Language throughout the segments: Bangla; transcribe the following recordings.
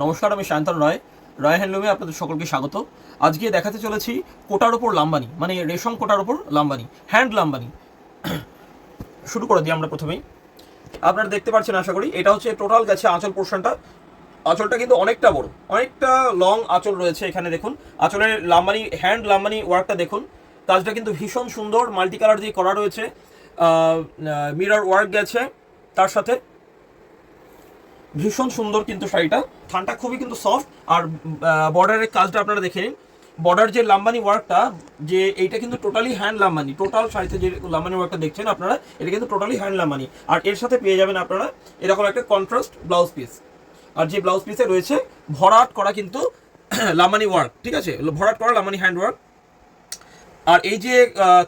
নমস্কার, আমি সায়ন্তন রয়। রয় হ্যান্ডলুমে আপনাদের সকলকে স্বাগত। আজকে দেখাতে চলেছি কোটার ওপর লাম্বানি, মানে রেশম কোটার ওপর লাম্বানি, হ্যান্ড লাম্বানি। শুরু করে দিই আমরা প্রথমেই। আপনারা দেখতে পাচ্ছেন আশা করি, এটা হচ্ছে টোটাল গেছে আঁচল পোর্শনটা। আঁচলটা কিন্তু অনেকটা বড়, অনেকটা লং আঁচল রয়েছে এখানে। দেখুন আঁচলের লাম্বানি, হ্যান্ড লাম্বানি ওয়ার্কটা দেখুন। কাজটা কিন্তু ভীষণ সুন্দর, মাল্টি কালার দিয়ে করা রয়েছে। মিরর ওয়ার্ক গেছে তার সাথে। ভীষণ সুন্দর কিন্তু শাড়িটা, থানটা খুবই কিন্তু সফট। আর বর্ডারের কাজটা আপনারা দেখে নিন। বর্ডার যে লাম্বানি ওয়ার্কটা, যে এইটা কিন্তু টোটালি হ্যান্ড লাম্বানি। টোটাল শাড়িতে যে লাম্বানি ওয়ার্কটা দেখছেন আপনারা, এটা কিন্তু টোটালি হ্যান্ড লাম্বানি। আর এর সাথে পেয়ে যাবেন আপনারা এরকম একটা কন্ট্রাস্ট ব্লাউজ পিস। আর যে ব্লাউজ পিসে রয়েছে ভরাট করা কিন্তু লাম্বানি ওয়ার্ক, ঠিক আছে, ভরাট করা লাম্বানি হ্যান্ড ওয়ার্ক। আর এই যে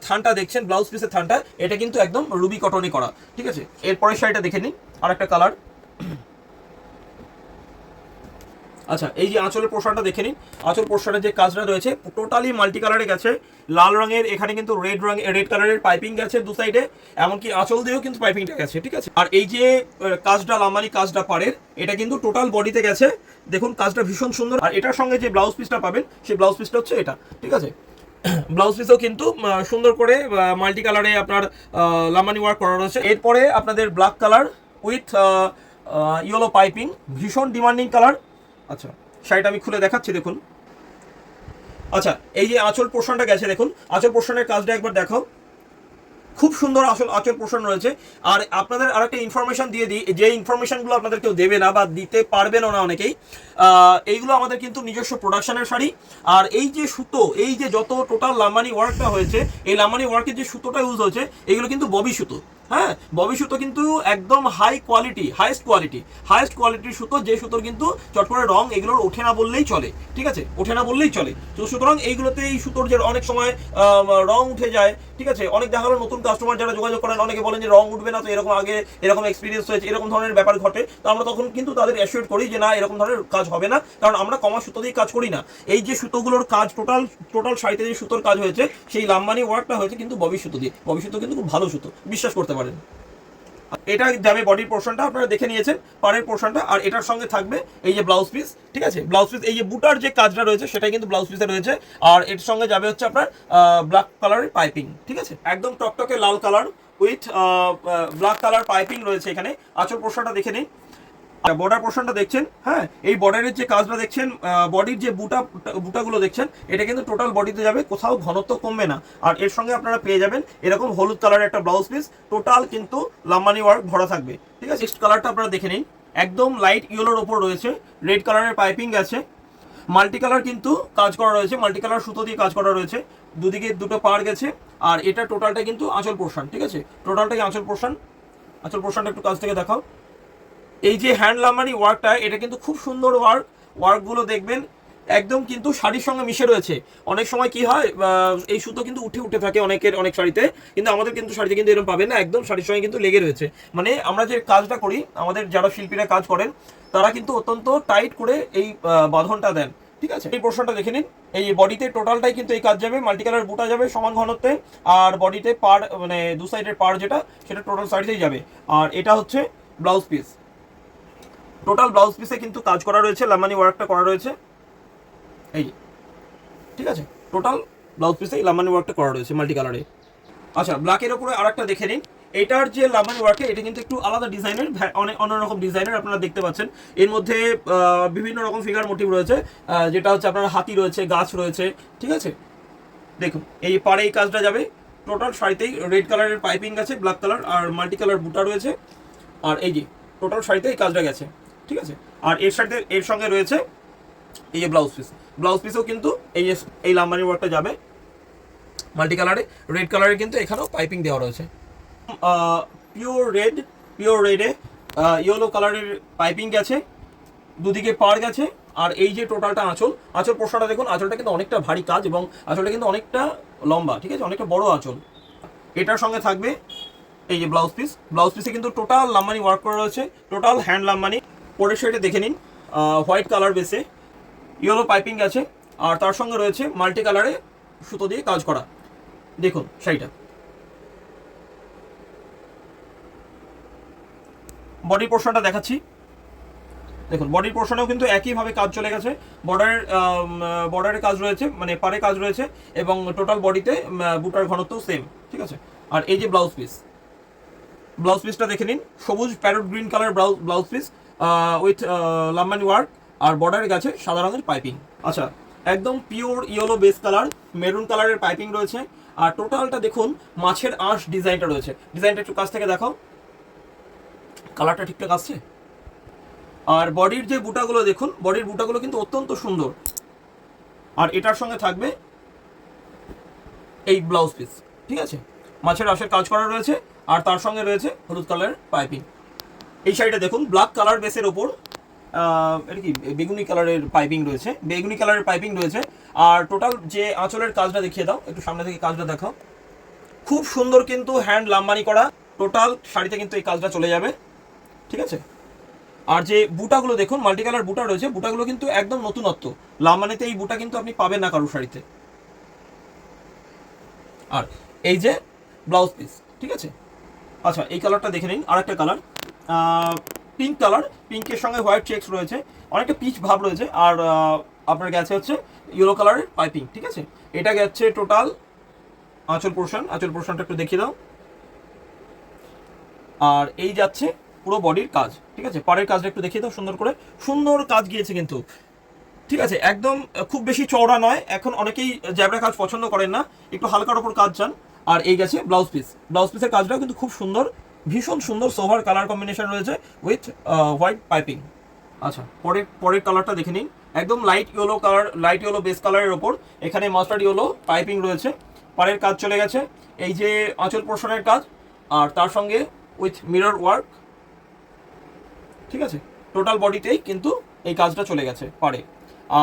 থানটা দেখছেন, ব্লাউজ পিসের থানটা, এটা কিন্তু একদম রুবি কটনে করা, ঠিক আছে। এরপরের শাড়িটা দেখে নিন, আর একটা কালার। আচ্ছা, এই যে আঁচলের পোর্শনটা দেখে নিন। আঁচল পোর্শনের যে কাজটা রয়েছে টোটালি মাল্টি কালারে গেছে। লাল রঙের, এখানে কিন্তু রেড কালারের পাইপিং গেছে দু সাইডে, এমনকি আঁচল দিয়েও কিন্তু পাইপিংটা গেছে, ঠিক আছে। আর এই যে কাজটা লাম্বানি কাজটা পাড়ের, এটা কিন্তু টোটাল বডিতে গেছে। দেখুন কাজটা ভীষণ সুন্দর। আর এটার সঙ্গে যে ব্লাউজ পিসটা পাবেন, সেই ব্লাউজ পিসটা হচ্ছে এটা, ঠিক আছে। ব্লাউজ পিসও কিন্তু সুন্দর করে মাল্টি কালারে আপনার লাম্বানি ওয়ার্ক করা রয়েছে। এরপরে আপনাদের black colour with yellow piping, ভীষণ ডিমান্ডিং কালার। আচ্ছা, শাড়িটা আমি খুলে দেখাচ্ছি, দেখুন। আচ্ছা, এই যে আঁচল পোর্শনটা গেছে, দেখুন আঁচল পোর্শনের কাজটা একবার দেখো। খুব সুন্দর আঁচল পোর্শন রয়েছে। আর আপনাদের আরেকটা ইনফরমেশন দিয়ে দিই, যে ইনফরমেশনগুলো আপনাদের কেউ দেবে না বা দিতে পারবেনও না অনেকেই। এইগুলো আমাদের কিন্তু নিজস্ব প্রোডাকশনের শাড়ি। আর এই যে সুতো, এই যে যত টোটাল লাম্বানি ওয়ার্কটা হয়েছে, এই লাম্বানি ওয়ার্কের যে সুতোটা ইউজ হয়েছে, এগুলো কিন্তু ববি সুতো। হ্যাঁ, ববি সুতো কিন্তু একদম হাই কোয়ালিটি, হাইয়েস্ট কোয়ালিটির সুতো, যে সুতোর কিন্তু চট করে রং এগুলোর ওঠে না বললেই চলে, ঠিক আছে, ওঠে না বললেই চলে। তো সুতরাং এইগুলোতে এই সুতোর যে অনেক সময় রং উঠে যায়, ঠিক আছে। অনেক দেখা গেলো নতুন কাস্টমার যারা যোগাযোগ করেন, অনেকে বলেন যে রং উঠবে না, তো এরকম আগে এরকম এক্সপিরিয়েন্স হয়েছে, এরকম ধরনের ব্যাপার ঘটে। তো আমরা তখন কিন্তু তাদের অ্যাসিওর করি যে না, এরকম ধরনের কাজ হবে না, কারণ আমরা কমা সুতো দিয়ে কাজ করি না। এই যে সুতোগুলোর কাজ, টোটাল শাড়িতে যে সুতোর কাজ হয়েছে, সেই লাম্বানি ওয়ার্কটা হয়েছে কিন্তু ববি সুতো দিয়ে। ববি সুতো কিন্তু খুব ভালো সুতো, বিশ্বাস করতে পারেন। এটা যাবে বডির পোর্শনটা, আপনারা দেখে নিয়েছেন পাড়ের পোর্শনটা। আর এটার সঙ্গে থাকবে এই যে ব্লাউজ পিস, ঠিক আছে। ব্লাউজ পিস, এই যে বুটার যে কাজটা রয়েছে সেটাই কিন্তু ব্লাউজ পিসে রয়েছে। আর এর সঙ্গে যাবে হচ্ছে আপনার ব্ল্যাক কালারের পাইপিং, ঠিক আছে, একদম টকটকে লাল colour with black colour piping রয়েছে এখানে। আঁচল পোর্শনটা দেখে নিন। বর্ডার পোর্শনটা দেখছেন, হ্যাঁ, এই বর্ডারের যে কাজটা দেখছেন, বডির যে বুটাগুলো দেখছেন, এটা কিন্তু টোটাল বডিতে যাবে, কোথাও ঘনত্ব কমবে না। আর এর সঙ্গে আপনারা পেয়ে যাবেন এরকম হলুদ কালারের একটা ব্লাউজ পিস, টোটাল কিন্তু লাম্বানি ওয়ার্ক ভরা থাকবে, ঠিক আছে। নেক্সট কালারটা আপনারা দেখে নিন, একদম লাইট ইয়েলোর ওপর রয়েছে, রেড কালারের পাইপিং আছে। মাল্টি কালার কিন্তু কাজ করা রয়েছে, মাল্টি কালার সুতো দিয়ে কাজ করা রয়েছে, দুদিকে দুটো পাড় গেছে। আর এটা টোটালটা কিন্তু আঁচল পোর্শন, ঠিক আছে, টোটালটাই আঁচল পোর্শন। আঁচল পোর্শনটা একটু কাছ থেকে দেখাও। এই যে হ্যান্ড লাম্বানি ওয়ার্কটা, এটা কিন্তু খুব সুন্দর ওয়ার্কগুলো দেখবেন একদম কিন্তু শাড়ির সঙ্গে মিশে রয়েছে। অনেক সময় কি হয়, এই সুতো কিন্তু উঠে উঠে থাকে অনেক শাড়িতে, কিন্তু আমাদের কিন্তু শাড়িতে কিন্তু এরকম পাবেন না, একদম শাড়ির সঙ্গে কিন্তু লেগে রয়েছে। মানে আমরা যে কাজটা করি, আমাদের যারা শিল্পীরা কাজ করেন, তারা কিন্তু অত্যন্ত টাইট করে এই বাঁধনটা দেন, ঠিক আছে। এই পোর্শনটা দেখে নিন। এই বডিতে টোটালটাই কিন্তু এই কাজ যাবে, মাল্টি কালার বুটা যাবে সমান ঘনত্বে। আর বডিতে পাড়, মানে দু সাইডের পাড় যেটা, সেটা টোটাল সাইডেই যাবে। আর এটা হচ্ছে ব্লাউজ পিস। টোটাল ব্লাউজ পিসে কিন্তু কাজ করা রয়েছে, লাম্বানি ওয়ার্কটা করা রয়েছে, এই, ঠিক আছে। টোটাল ব্লাউজ পিসে লাম্বানি ওয়ার্কটা করা রয়েছে মাল্টি কালারে। আচ্ছা, ব্ল্যাকের উপরে আরেকটা দেখে নিন। এটার যে লাম্বানি ওয়ার্কে, এটা কিন্তু একটু আলাদা ডিজাইনের, অনেক অন্যরকম ডিজাইনের আপনারা দেখতে পাচ্ছেন। এর মধ্যে বিভিন্ন রকম ফিগার মোটিভ রয়েছে, যেটা হচ্ছে আপনার হাতি রয়েছে, গাছ রয়েছে, ঠিক আছে। দেখুন এই পাড়ে এই কাজটা যাবে। টোটাল শাড়িতেই রেড কালারের পাইপিং আছে, ব্ল্যাক কালার আর মাল্টি কালার বুটা রয়েছে। আর এই যে টোটাল শাড়িতে এই কাজটা গেছে, ঠিক আছে। আর এর সঙ্গে রয়েছে এই যে ব্লাউজ পিসও কিন্তু এই লাম্বানি ওয়ার্কটা যাবে মাল্টি কালারে। রেড কালারে কিন্তু এখানেও পাইপিং দেওয়া রয়েছে। পিওর রেডে ইয়েলো কালারের পাইপিং গেছে, দুদিকে পাড় গেছে। আর এই যে টোটালটা আঁচল পোর্শনটা দেখুন, আঁচলটা কিন্তু অনেকটা ভারী কাজ এবং আঁচলটা কিন্তু অনেকটা লম্বা, ঠিক আছে, অনেকটা বড় আঁচল। এটার সঙ্গে থাকবে এই যে ব্লাউজ পিসে কিন্তু টোটাল লাম্বানি ওয়ার্ক করা রয়েছে, টোটাল হ্যান্ড লাম্বানি। পরের শাড়িটা দেখে নিন, হোয়াইট কালার বেসে ইয়েলো পাইপিং আছে। আর তার সঙ্গে রয়েছে মাল্টি কালারে সুতো দিয়ে কাজ করা। দেখুন শাড়িটা, বডি পোর্শনটা দেখাচ্ছি। দেখুন বডির পোর্শনেও কিন্তু একইভাবে কাজ চলে গেছে, বর্ডারের কাজ রয়েছে, মানে পারে কাজ রয়েছে, এবং টোটাল বডিতে বুটার ঘনত্ব সেম, ঠিক আছে। আর এই যে ব্লাউজ পিসটা দেখে নিন, সবুজ parrot green colour blouse piece with Lambani work, আর বর্ডারের কাছে সাদা রঙের পাইপিং। আচ্ছা, একদম pure yellow base colour, maroon কালারের পাইপিং রয়েছে। আর টোটালটা দেখুন মাছের আঁশ ডিজাইনটা রয়েছে। ডিজাইনটা একটু কাছ থেকে দেখাও, কালারটা ঠিকঠাক আসছে। আর বডির যে বুটাগুলো দেখুন, বডির বুটাগুলো কিন্তু অত্যন্ত সুন্দর। আর এটার সঙ্গে থাকবে এই ব্লাউজ পিস, ঠিক আছে, মাছের আঁশের কাজ করা রয়েছে, আর তার সঙ্গে রয়েছে হলুদ কালারের পাইপিং। এই শাড়িটা দেখুন ব্ল্যাক কালার বেসের ওপর এটা কি বেগুনি কালারের পাইপিং রয়েছে। আর টোটাল যে আঁচলের কাজটা দেখিয়ে দাও, একটু সামনে থেকে কাজটা দেখাও, খুব সুন্দর কিন্তু হ্যান্ড লাম্বানি করা। টোটাল শাড়িতে কিন্তু এই কাজটা চলে যাবে, ঠিক আছে। আর যে বুটাগুলো দেখুন, মাল্টি কালার বুটা রয়েছে, বুটাগুলো কিন্তু একদম নতুনত্ব, লাম্বানিতে এই বুটা কিন্তু আপনি পাবেন না কারোর শাড়িতে। আর এই যে ব্লাউজ পিস, ঠিক আছে। আচ্ছা, এই কালারটা দেখে নিন, আরেকটা কালার পিঙ্ক কালার, পিঙ্কের সঙ্গে হোয়াইট চেকস রয়েছে, অনেকটা পিচ ভাব রয়েছে। আর আপনার গেছে হচ্ছে ইয়েলো কালারের পাইপিং, ঠিক আছে। এটা গেছে টোটাল আঁচল পোর্শনটা একটু দেখিয়ে দাও। আর এই যাচ্ছে পুরো বডির কাজ, ঠিক আছে। পাড়ের কাজটা একটু দেখিয়ে দাও, সুন্দর কাজ গিয়েছে কিন্তু, ঠিক আছে। একদম খুব বেশি চওড়া নয়, এখন অনেকেই জ্যাবরা কাজ পছন্দ করেন না, একটু হালকার ওপর কাজ চান। আর এই গেছে ব্লাউজ পিসের কাজটাও কিন্তু খুব সুন্দর, ভীষণ সুন্দর সোভার কালার কম্বিনেশন রয়েছে উইথ হোয়াইট পাইপিং। আচ্ছা, পরের কালারটা দেখে নিন, একদম লাইট ইয়েলো বেস কালারের ওপর এখানে মাস্টার্ড ইয়েলো পাইপিং রয়েছে। পাড়ের কাজ চলে গেছে, এই যে আঁচল পোর্শনের কাজ, আর তার সঙ্গে উইথ মিরর ওয়ার্ক, ঠিক আছে। টোটাল বডিতেই কিন্তু এই কাজটা চলে গেছে পাড়ে।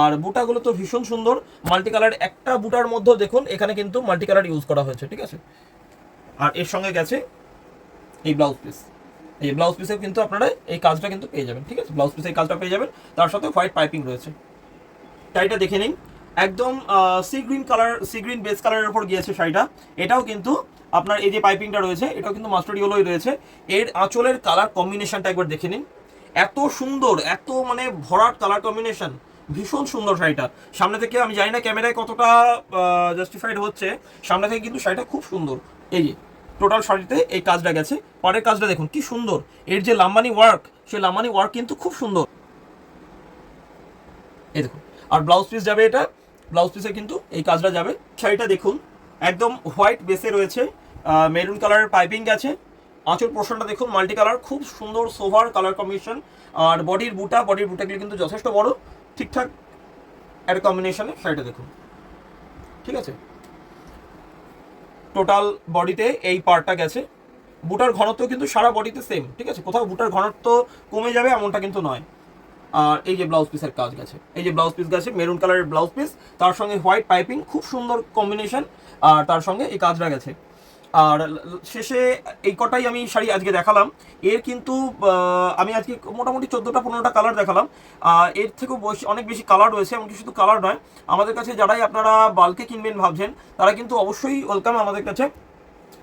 আর বুটাগুলো তো ভীষণ সুন্দর, মাল্টি কালার, একটা বুটার মধ্যে দেখুন এখানে কিন্তু মাল্টি কালার ইউজ করা হয়েছে, ঠিক আছে। আর এর সঙ্গে গেছে এই ব্লাউজ পিসেও কিন্তু আপনারা এই কাজটা কিন্তু পেয়ে যাবেন, ঠিক আছে। ব্লাউজ পিসে এই কাজটা পেয়ে যাবেন, তার সাথে হোয়াইট পাইপিং রয়েছে। শাড়িটা দেখে নিন, একদম সি গ্রিন বেস কালারের উপর গিয়েছে শাড়িটা। এটাও কিন্তু আপনার এই যে পাইপিংটা রয়েছে, এটাও কিন্তু মাস্টার্ড ইয়েলোই রয়েছে। এর আঁচলের কালার কম্বিনেশনটা একবার দেখে নিন, এত সুন্দর, এত মানে ভরাট কালার কম্বিনেশন, ভীষণ সুন্দর শাড়িটা। সামনে থেকে আমি জানি না ক্যামেরায় কতটা জাস্টিফাইড হচ্ছে, সামনে থেকে কিন্তু শাড়িটা খুব সুন্দর। এই যে টোটাল শাড়িতে এই কাজটা গেছে, পরের কাজটা দেখুন কি সুন্দর, এর যে লাম্বানি ওয়ার্ক, সেই লাম্বানি ওয়ার্ক কিন্তু খুব সুন্দর, এই দেখুন। আর ব্লাউজ পিস যাবে, এটা ব্লাউজ পিসে কিন্তু এই কাজটা যাবে। শাড়িটা দেখুন একদম হোয়াইট বেসে রয়েছে, মেরুন কালারের পাইপিং গেছে। আঁচল পোর্শনটা দেখুন মাল্টি কালার, খুব সুন্দর সোভার কালার কম্বিনেশন। আর বডির বুটাগুলো কিন্তু যথেষ্ট বড়, ঠিকঠাক একটা কম্বিনেশনে শাড়িটা দেখুন, ঠিক আছে। টোটাল বডিতে এই পার্টটা গেছে, বুটার ঘনত্ব কিন্তু সারা বডিতে সেম, ঠিক আছে, কোথাও বুটার ঘনত্ব কমে যাবে এমনটা কিন্তু নয়। আর এই যে ব্লাউজ পিসের কাজ গেছে, এই যে ব্লাউজ পিস গেছে মেরুন কালারের ব্লাউজ পিস, তার সঙ্গে হোয়াইট পাইপিং, খুব সুন্দর কম্বিনেশন। আর তার সঙ্গে এই কাজটা গেছে। আর শেষে এই কটাই আমি শাড়ি আজকে দেখালাম। এর কিন্তু আমি আজকে মোটামুটি 14-15টা কালার দেখালাম। এর থেকেও অনেক বেশি কালার রয়েছে, এমনকি শুধু কালার নয়, আমাদের কাছে যারাই আপনারা বাল্কে কিনবেন ভাবছেন, তারা কিন্তু অবশ্যই ওয়েলকাম আমাদের কাছে,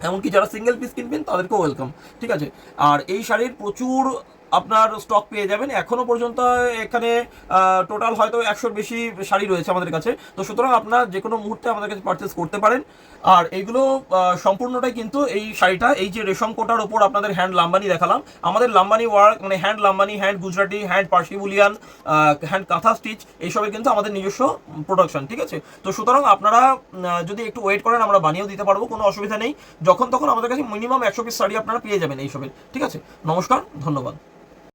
এমনকি যারা সিঙ্গেল পিস কিনবেন তাদেরকেও ওয়েলকাম, ঠিক আছে। আর এই শাড়ির প্রচুর আপনার স্টক পেয়ে যাবেন। এখনো পর্যন্ত এখানে টোটাল হয়তো 100-র বেশি শাড়ি রয়েছে আমাদের কাছে, তো সুতরাং আপনার যে কোনো মুহূর্তে আমাদের কাছে পারচেস করতে পারেন। আর এগুলো সম্পূর্ণটাই কিন্তু এই শাড়িটা, এই যে রেশম কোটার ওপর আপনাদের হ্যান্ড লাম্বানি দেখালাম, আমাদের লাম্বানি ওয়ার্ক মানে hand Lambani, hand Gujarati, hand Parsi বুলিয়ান, হ্যান্ড কাঁথা স্টিচ, এইসবের কিন্তু আমাদের নিজস্ব প্রোডাকশন, ঠিক আছে। তো সুতরাং আপনারা যদি একটু ওয়েট করেন, আমরা বানিয়েও দিতে পারবো, কোনো অসুবিধা নেই। যখন তখন আমাদের কাছে মিনিমাম 100 পিস শাড়ি আপনারা পেয়ে যাবেন এইসবের, ঠিক আছে। নমস্কার, ধন্যবাদ।